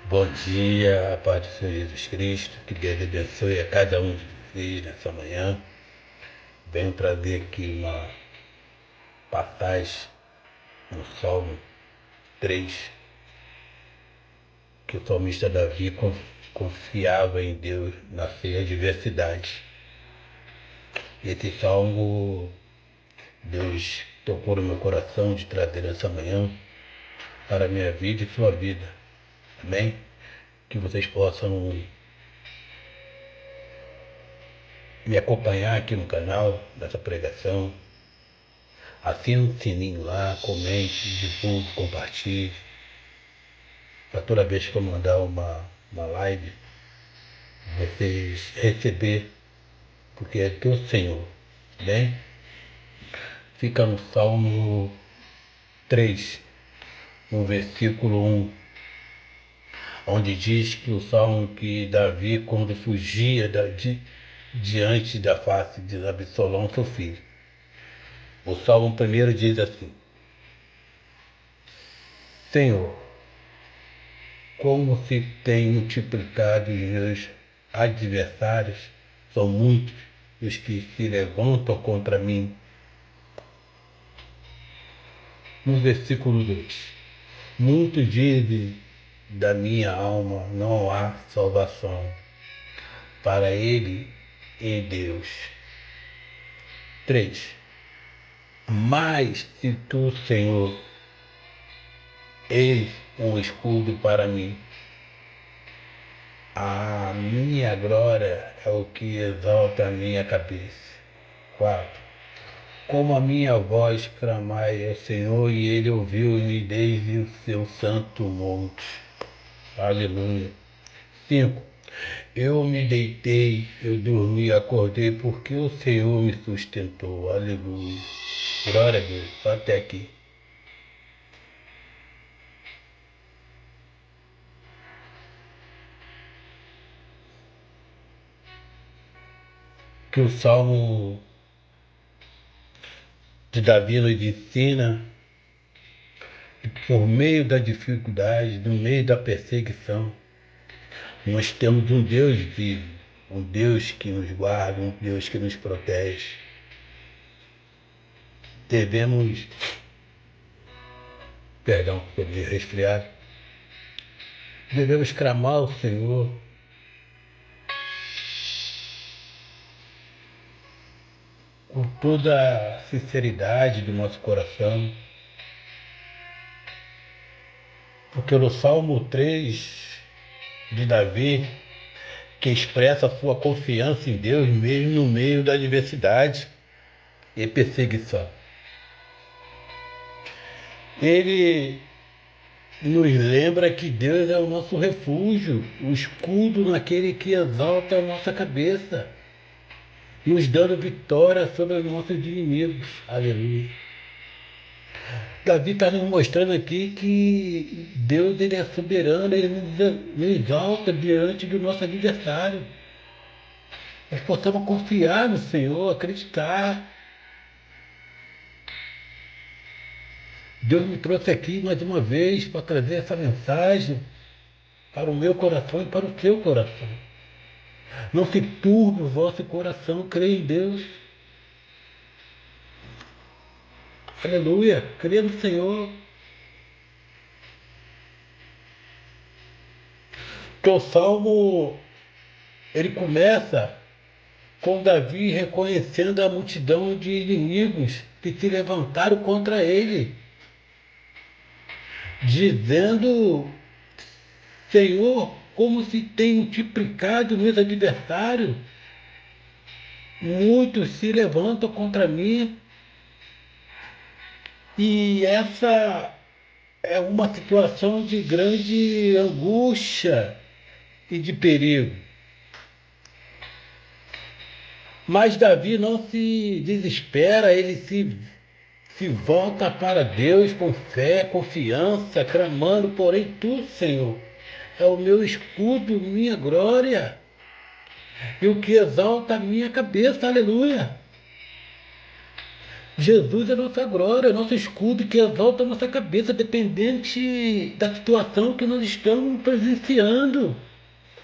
Bom dia, a paz do Senhor Jesus Cristo, que Deus abençoe a cada um de vocês nessa manhã. Venho trazer aqui uma passagem no Salmo 3, que o salmista Davi confiava em Deus na feia adversidade. Esse salmo, Deus tocou no meu coração de trazer essa manhã para a minha vida e sua vida. Amém? Que vocês possam me acompanhar aqui no canal, nessa pregação. Assina o sininho lá, comente, divulgue, compartilhe. Para toda vez que eu mandar uma live, vocês receber, porque é teu Senhor. Bem? Fica no Salmo 3, no versículo 1, onde diz que o salmo que Davi, quando fugia diante da face de Absalão, seu filho. O salmo primeiro diz assim: Senhor, como se tem multiplicado os meus adversários, são muitos os que se levantam contra mim. No versículo 2: muitos dizem da minha alma, não há salvação para ele em Deus. 3: mas se tu, Senhor, és um escudo para mim, a minha glória é o que exalta a minha cabeça. 4: como a minha voz clamai ao Senhor, e ele ouviu-me desde o seu santo monte. Aleluia. 5: eu me deitei, eu dormi, acordei, porque o Senhor me sustentou. Aleluia. Glória a Deus. Só até aqui. Que o Salmo de Davi nos ensina que por meio da dificuldade, no meio da perseguição, nós temos um Deus vivo, um Deus que nos guarda, um Deus que nos protege. Devemos, perdão, pelo resfriado, devemos clamar ao Senhor com toda a sinceridade do nosso coração, porque no Salmo 3 de Davi, que expressa a sua confiança em Deus mesmo no meio da adversidade e perseguição. Ele nos lembra que Deus é o nosso refúgio, o escudo naquele que exalta a nossa cabeça, nos dando vitória sobre os nossos inimigos. Aleluia. Davi está nos mostrando aqui que Deus ele é soberano, ele nos exalta diante do nosso adversário. Nós possamos confiar no Senhor, acreditar. Deus me trouxe aqui mais uma vez para trazer essa mensagem para o meu coração e para o seu coração. Não se turbe o vosso coração, creia em Deus. Aleluia, creia no Senhor. Que o Salmo, ele começa com Davi reconhecendo a multidão de inimigos que se levantaram contra ele, dizendo: Senhor, como se tem multiplicado meus adversários, muitos se levantam contra mim. E essa é uma situação de grande angústia e de perigo. Mas Davi não se desespera, ele se volta para Deus com fé, confiança, clamando: porém tu, Senhor, é o meu escudo, minha glória, e o que exalta a minha cabeça. Aleluia. Jesus é a nossa glória, nosso escudo que exalta a nossa cabeça, dependente da situação que nós estamos presenciando,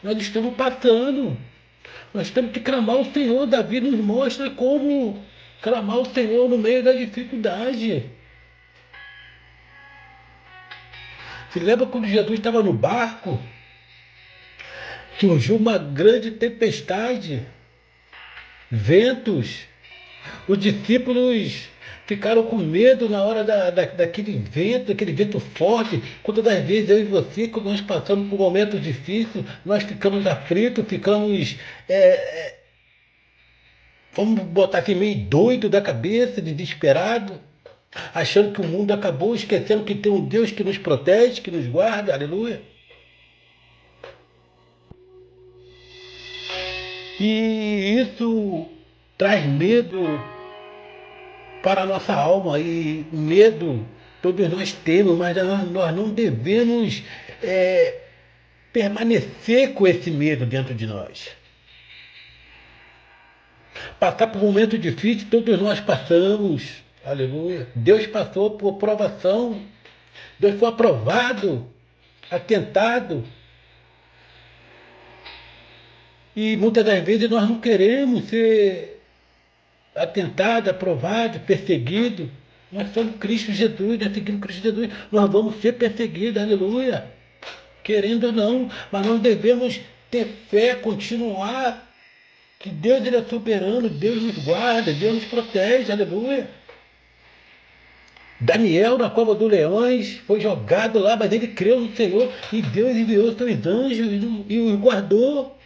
nós estamos passando. Nós temos que clamar o Senhor. Davi nos mostra como clamar o Senhor no meio da dificuldade. Se lembra quando Jesus estava no barco? Surgiu uma grande tempestade, ventos. Os discípulos ficaram com medo na hora daquele vento forte. Quantas das vezes eu e você, quando nós passamos por momentos difíceis, nós ficamos aflitos, ficamos, vamos botar assim, meio doido da cabeça, desesperado, achando que o mundo acabou, esquecendo que tem um Deus que nos protege, que nos guarda, aleluia. E isso traz medo para a nossa alma, e medo todos nós temos, mas nós não devemos permanecer com esse medo dentro de nós. Passar por um momento difícil, todos nós passamos, aleluia. Deus passou por provação, Deus foi aprovado, atentado, e muitas das vezes nós não queremos ser atentado, aprovado, perseguido. Nós somos Cristo Jesus, nós seguimos Cristo Jesus, nós vamos ser perseguidos, aleluia. Querendo ou não, mas nós devemos ter fé, continuar, que Deus ele é soberano, Deus nos guarda, Deus nos protege, aleluia. Daniel, na cova dos leões, foi jogado lá, mas ele creu no Senhor e Deus enviou seus anjos e os guardou.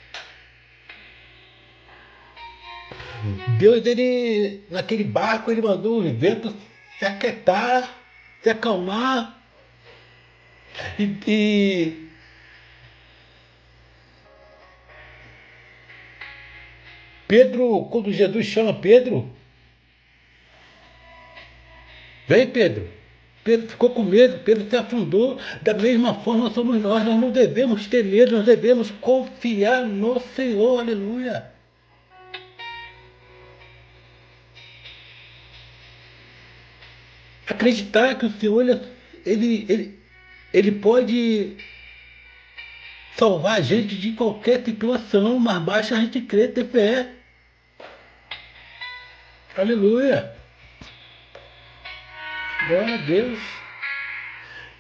Deus, ele, naquele barco, ele mandou os ventos se aquietar, se acalmar. E Pedro, quando Jesus chama Pedro, vem Pedro. Pedro ficou com medo, Pedro se afundou. Da mesma forma somos nós não devemos ter medo, nós devemos confiar no Senhor, aleluia. Acreditar que o Senhor, ele pode salvar a gente de qualquer situação, mas basta a gente crer, ter fé. Aleluia. Glória a Deus.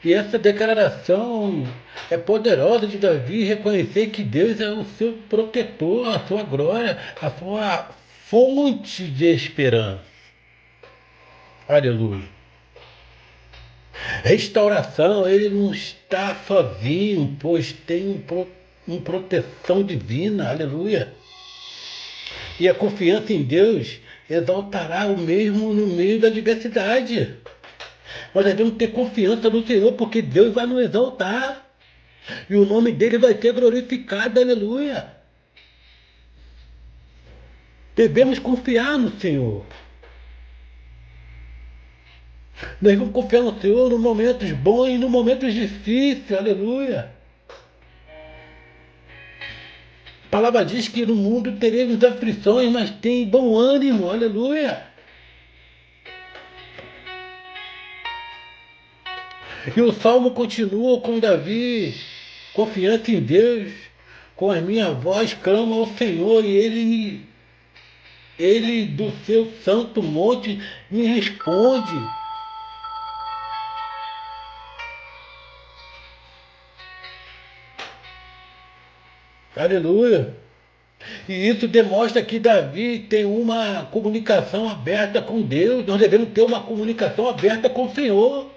E essa declaração é poderosa de Davi, reconhecer que Deus é o seu protetor, a sua glória, a sua fonte de esperança. Aleluia. Restauração, ele não está sozinho, pois tem uma proteção divina, aleluia. E a confiança em Deus exaltará o mesmo no meio da adversidade. Nós devemos ter confiança no Senhor, porque Deus vai nos exaltar. E o nome dele vai ser glorificado, aleluia. Devemos confiar no Senhor. Nós vamos confiar no Senhor nos momentos bons e nos momentos difíceis, aleluia. A palavra diz que no mundo teremos aflições, mas tem bom ânimo, aleluia. E o salmo continua com Davi, confiante em Deus, com a minha voz clama ao Senhor e ele do seu santo monte me responde. Aleluia. E isso demonstra que Davi tem uma comunicação aberta com Deus. Nós devemos ter uma comunicação aberta com o Senhor.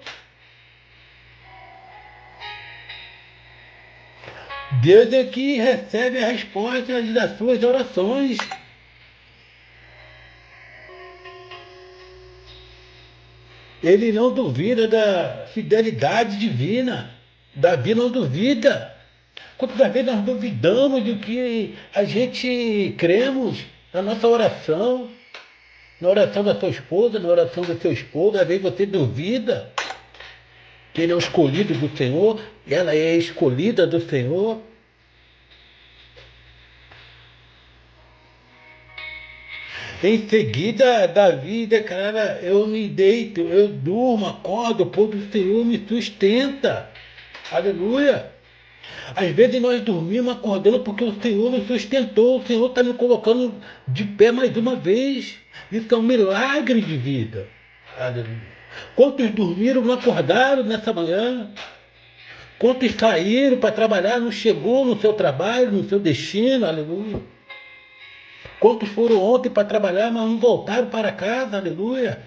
Deus é que recebe a resposta das suas orações. Ele não duvida da fidelidade divina. Davi não duvida. Quantas vezes nós duvidamos do que a gente cremos na nossa oração, na oração da sua esposa, na oração do seu esposo, às vezes você duvida que ele é o escolhido do Senhor, ela é a escolhida do Senhor. Em seguida, Davi declara: eu me deito, eu durmo, acordo, pois o Senhor me sustenta. Aleluia! Às vezes nós dormimos acordando porque o Senhor nos sustentou, o Senhor está nos colocando de pé mais uma vez. Isso é um milagre de vida. Aleluia. Quantos dormiram, não acordaram nessa manhã? Quantos saíram para trabalhar, não chegou no seu trabalho, no seu destino? Aleluia. Quantos foram ontem para trabalhar, mas não voltaram para casa? Aleluia.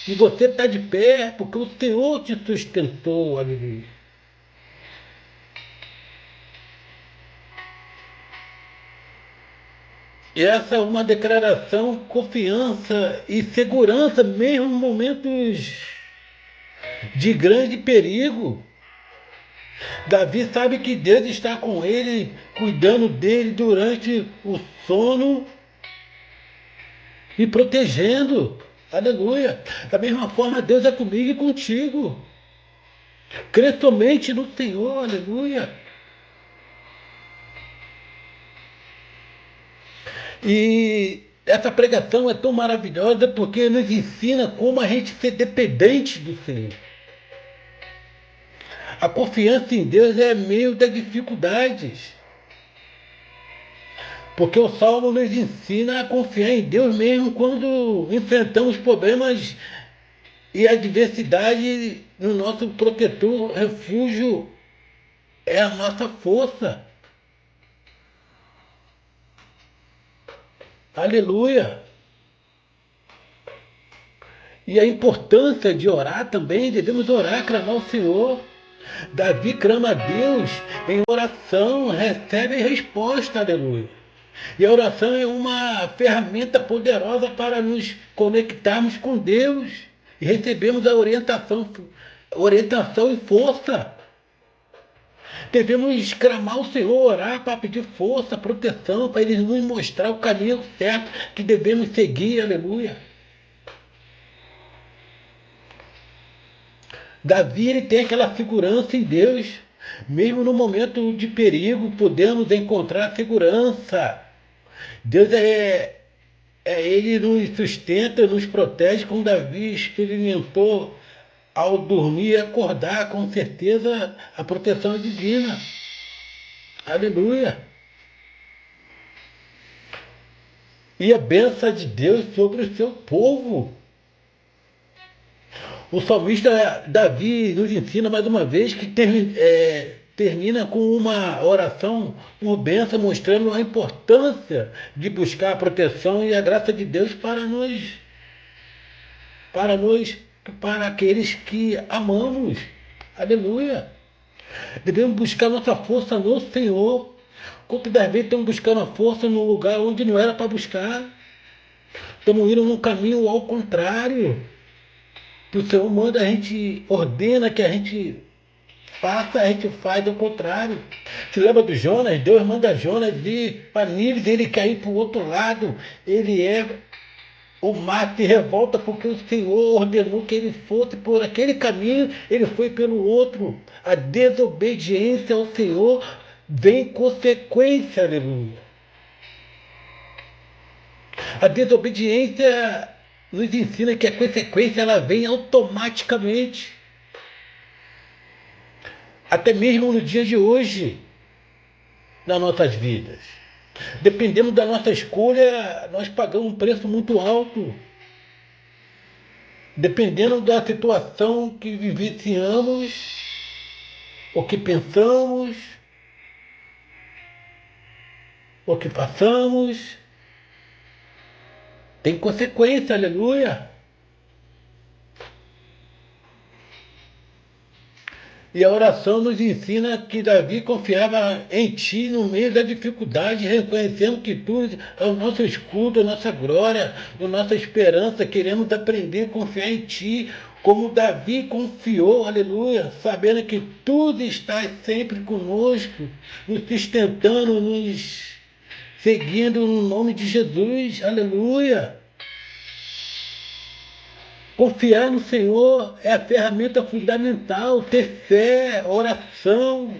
E você está de pé porque o Senhor te sustentou. Aleluia. E essa é uma declaração, confiança e segurança, mesmo em momentos de grande perigo. Davi sabe que Deus está com ele, cuidando dele durante o sono e protegendo. Aleluia. Da mesma forma, Deus é comigo e contigo. Crê somente no Senhor. Aleluia. E essa pregação é tão maravilhosa porque nos ensina como a gente ser dependente do Senhor. A confiança em Deus é meio das dificuldades. Porque o Salmo nos ensina a confiar em Deus mesmo quando enfrentamos problemas e adversidade. No nosso protetor, refúgio é a nossa força. Aleluia! E a importância de orar também, devemos orar, clamar ao Senhor. Davi clama a Deus em oração, recebe resposta, aleluia. E a oração é uma ferramenta poderosa para nos conectarmos com Deus e recebemos a orientação e força. Devemos clamar ao Senhor, orar para pedir força, proteção, para Ele nos mostrar o caminho certo que devemos seguir, aleluia. Davi ele tem aquela segurança em Deus, mesmo no momento de perigo, podemos encontrar segurança. Deus ele nos sustenta, nos protege, como Davi experimentou ao dormir e acordar, com certeza a proteção é divina. Aleluia! E a bênção de Deus sobre o seu povo. O salmista Davi nos ensina mais uma vez que termina com uma oração por bênção, mostrando a importância de buscar a proteção e a graça de Deus para nós, para aqueles que amamos. Aleluia! Devemos buscar nossa força no Senhor. Quantas das vezes estamos buscando a força num lugar onde não era para buscar? Estamos indo num caminho ao contrário. Que o Senhor manda, a gente ordena que a gente faça, a gente faz ao contrário. Se lembra do Jonas? Deus manda Jonas ir para Nínive, ele quer ir para o outro lado. O mar se revolta porque o Senhor ordenou que ele fosse por aquele caminho, ele foi pelo outro. A desobediência ao Senhor vem consequência, aleluia. A desobediência nos ensina que a consequência ela vem automaticamente. Até mesmo no dia de hoje, nas nossas vidas. Dependendo da nossa escolha, nós pagamos um preço muito alto. Dependendo da situação que vivenciamos, o que pensamos, o que passamos, tem consequência, aleluia. E a oração nos ensina que Davi confiava em Ti no meio da dificuldade, reconhecendo que Tu é o nosso escudo, a nossa glória, a nossa esperança. Queremos aprender a confiar em Ti, como Davi confiou, aleluia, sabendo que tudo está sempre conosco, nos sustentando, nos seguindo no nome de Jesus, aleluia. Confiar no Senhor é a ferramenta fundamental, ter fé, oração,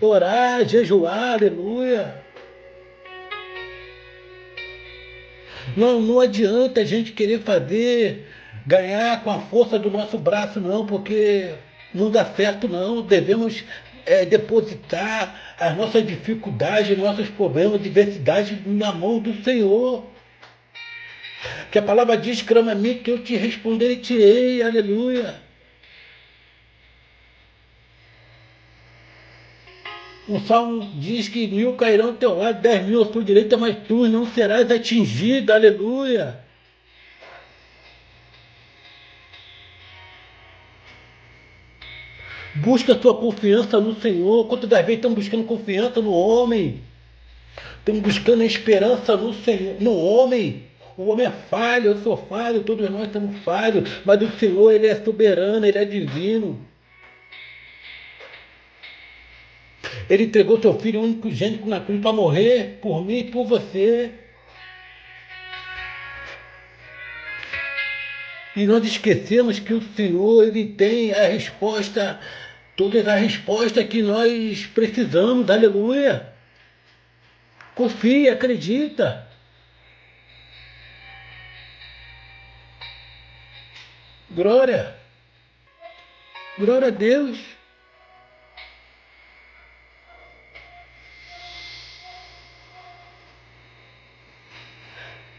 orar, jejuar, aleluia. Não adianta a gente querer fazer, ganhar com a força do nosso braço, não, porque não dá certo, não. Devemos depositar as nossas dificuldades, nossos problemas, diversidades na mão do Senhor. Que a palavra diz, clama a mim que eu te responderei, aleluia. O Salmo diz que 1000 cairão ao teu lado, 10.000 à tua direita, mas tu não serás atingido, aleluia. Busca a tua confiança no Senhor. Quantas das vezes estamos buscando confiança no homem? Estamos buscando a esperança no Senhor, no homem. O homem é falho, eu sou falho, todos nós somos falhos, mas o Senhor, Ele é soberano, Ele é divino. Ele entregou seu Filho único gênito na cruz para morrer por mim e por você. E nós esquecemos que o Senhor, Ele tem a resposta, todas as respostas que nós precisamos, aleluia. Confia, acredita. Glória, glória a Deus.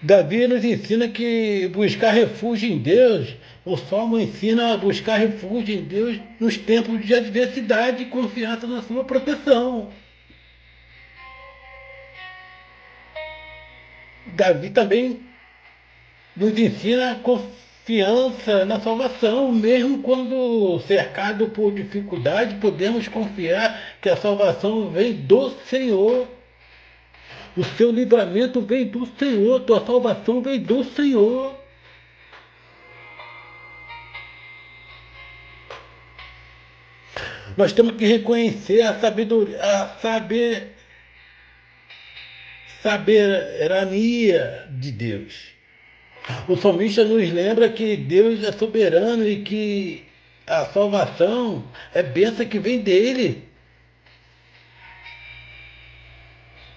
Davi nos ensina que buscar refúgio em Deus, o Salmo ensina a buscar refúgio em Deus nos tempos de adversidade e confiança na sua proteção. Davi também nos ensina a confiança na salvação, mesmo quando cercado por dificuldade, podemos confiar que a salvação vem do Senhor. O seu livramento vem do Senhor, tua salvação vem do Senhor. Nós temos que reconhecer a sabedoria, soberania de Deus. O salmista nos lembra que Deus é soberano e que a salvação é bênção que vem dele.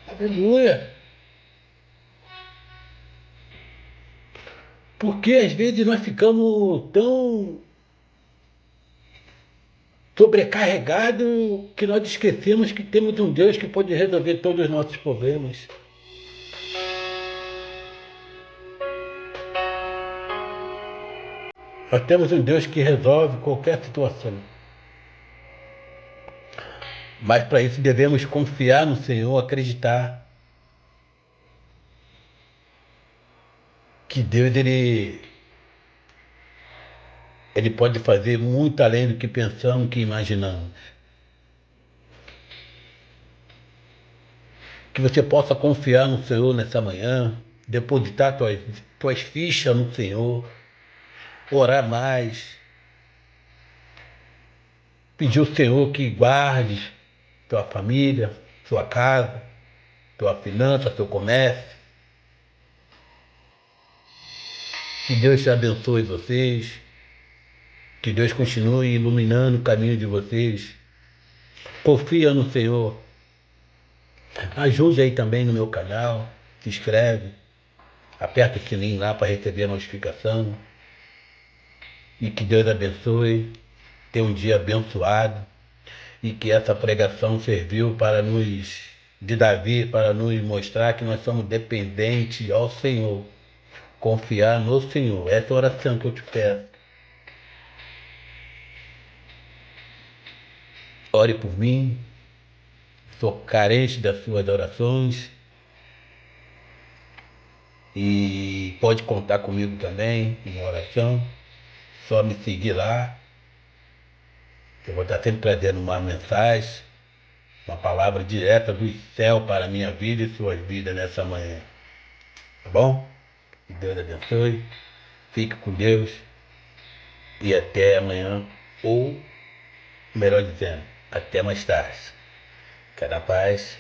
Aleluia. Porque às vezes nós ficamos tão sobrecarregados que nós esquecemos que temos um Deus que pode resolver todos os nossos problemas. Nós temos um Deus que resolve qualquer situação. Mas para isso devemos confiar no Senhor, acreditar que Deus ele pode fazer muito além do que pensamos, que imaginamos. Que você possa confiar no Senhor nessa manhã, depositar tuas fichas no Senhor, orar mais, pedir ao Senhor que guarde tua família, sua casa, tua finança, teu comércio. Que Deus te abençoe vocês. Que Deus continue iluminando o caminho de vocês. Confia no Senhor. Ajude aí também no meu canal. Se inscreve. Aperta o sininho lá para receber a notificação. E que Deus abençoe. Tenha um dia abençoado. E que essa pregação serviu de Davi, para nos mostrar que nós somos dependentes ao Senhor. Confiar no Senhor. Essa é a oração que eu te peço. Ore por mim. Sou carente das suas orações. E pode contar comigo também em oração. Só me seguir lá. Eu vou estar sempre trazendo uma mensagem, uma palavra direta do céu para a minha vida e suas vidas nessa manhã. Tá bom? Que Deus abençoe. Fique com Deus. E até amanhã. Ou, melhor dizendo, até mais tarde. Fica na paz.